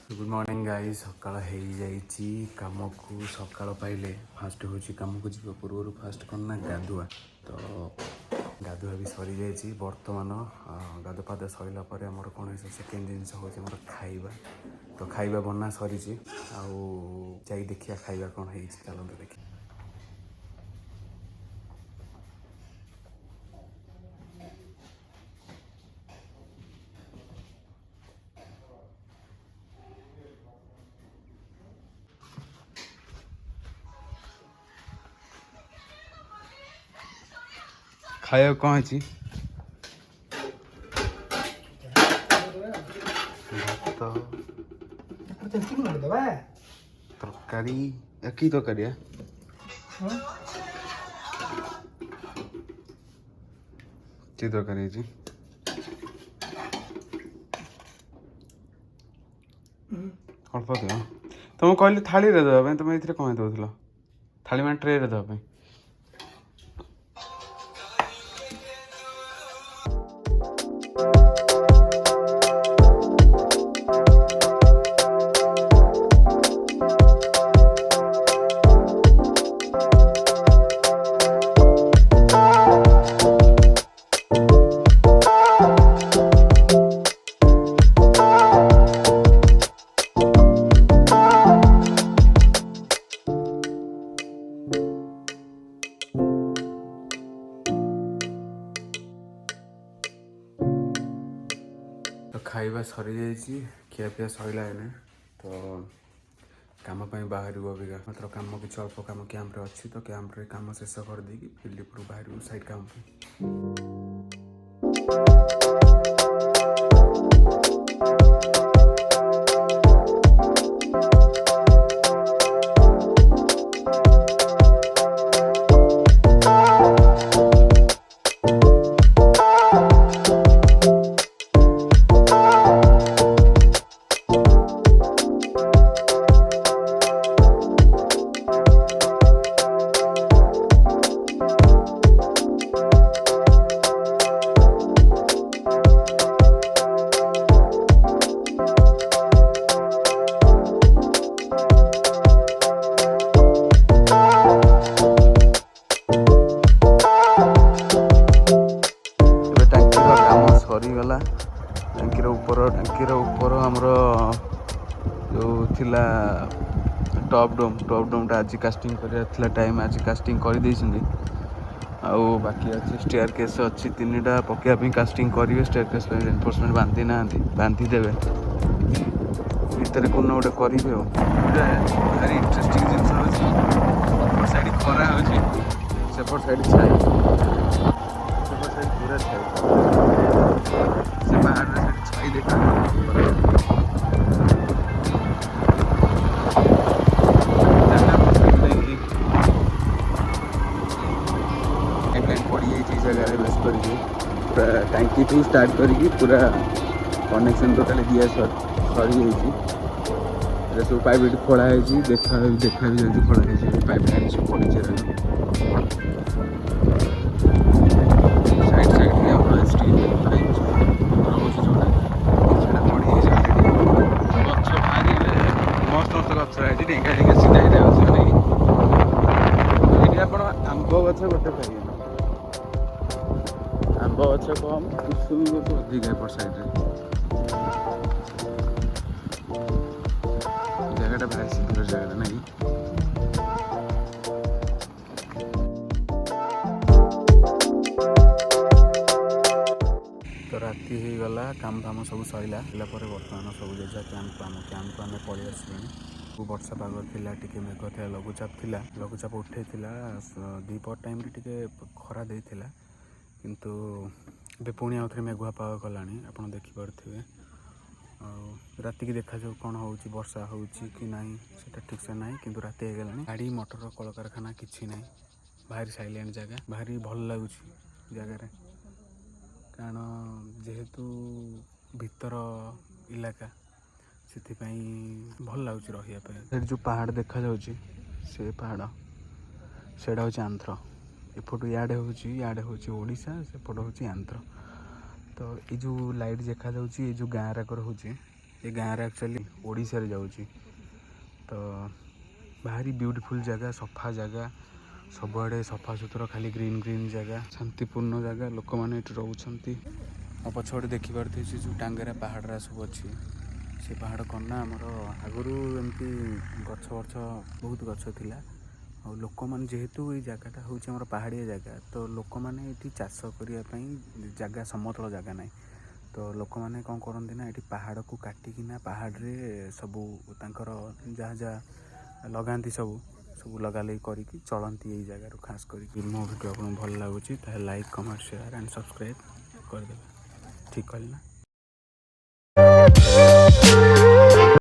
Good morning guys सकाळ हो जाइए कम को सकाळ पाइले फास्ट हूँ कम को जीव पूर्व फास्ट कौन ना गाधुआ तो गाधुआ भी सरी जाइए बर्तमान गाधपाद सरला आमर कौन है सेकेंड जिनस हूँ आम खाइबा तो खाइबा बना सरी आई देखिया खाइबा कौन है चलते देखिए। खाया कौन है तरकारी की तरकारी की तरकारी अल्प दियो तुम कहली थाली रे देवा तुम ये कम दौल थाली मैं ट्रे देवा। तो खाइबा सरी जाइए खियापिया सरला तो काम बाहर अबिका मात्र कम कि अल्प कम कैंप्रे अच्छी तो कैंप्रे कम शेष कर देकी फिल्ड बाहर साइड काम सरीगला टांकीर ऊपर आमर जो थिला टॉप डोमटा आज कास्टिंग कर टाइम आज कास्टिंग कर आउ बाकी अच्छी स्टेयर केस अच्छी तीनटा पकाइवाई कास्टिंग करेंगे स्टेयर केस रेनफोर्समेंट बांधी ना बांधी देवे भितर कौन गोटे करेंगे भारी इंटरेस्टिंग जिन अच्छी साइड खरा होपट साइड छाई सेपट साइड पूरा छाई से बाहर साइड छाई देखा पड़ जाइए जगह बेस कर टांकी टू स्टार्ट करी पूरा कनेक्शन टोटाल दिया सरी जाइए सब पाइप ये खोलाई देखा भी जाए खोलाई पाइप लाइन सब पड़ी साइड साइड स्टील पाइप गच भारी मस्त मस्त गच रही ढेंगा ढेंगा सीधा सीधा ये आप आंब गच गोटे पाइबे आंब गच कम कुसुम गच अधिक एपट साइड जगह भारी सुंदर जगह नहीं तो राति हो गला काम फाम सब सरला बर्तमान सब जेजा कैंप आम पलि आसले वर्षा पाग थिला टिके मेघ था लघुचाप उठे दीपहर टाइम टिके खरा देइथिला किंतु ए पुणी आउ थे मेघुआ पाग कलानी आप देखिपे राति की देखा जाऊ कौन हो वर्षा हो कि नहीं से ठीक से ना कि राति हो गला गाड़ी मोटर कल कारखाना किसी ना भारी साइलेंट जगह भारी भल लगुच जगार कारण जेहेतु भीतर इलाका से भल लगुच रही जो पहाड़ देखा जाऊँगी से पहाड़ से आंध्र एपटू इे हूँ ओडिशा सेपट हूँ आंध्र तो ये जो लाइट देखा ये जो गाँव राकर हूँ ये गाँव एक्चुअली ओडिशा रे जाऊँगी। तो भारी ब्यूटीफुल जगह सफा जगह सबुआड़े सफा सुतरा खाली ग्रीन ग्रीन जगह शांतिपूर्ण जगह लोक मैंने ये रोच पछपटे देखिपे जो टांगेरा पहाड़ा सब अच्छी से पहाड़ कौन ना आमर आगु एमती गछ वछ बहुत गछ थिला और लोक मैंने जेहेतु ये जगटा हूँ आम पहाड़िया जगह तो लोक मैंने ये चाष करने जगह समतल जगह ना तो लोक मैंने कौन करती ना ये पहाड़ को काटिकिना पहाड़ रे सबू तांकर जहाँ जहाँ लगाती सब सब लगा लगी करके चलती यही जगार खास करके मो भिडियो आपको भल लगुच like comment share and subscribe करदे ठीक कहली ना।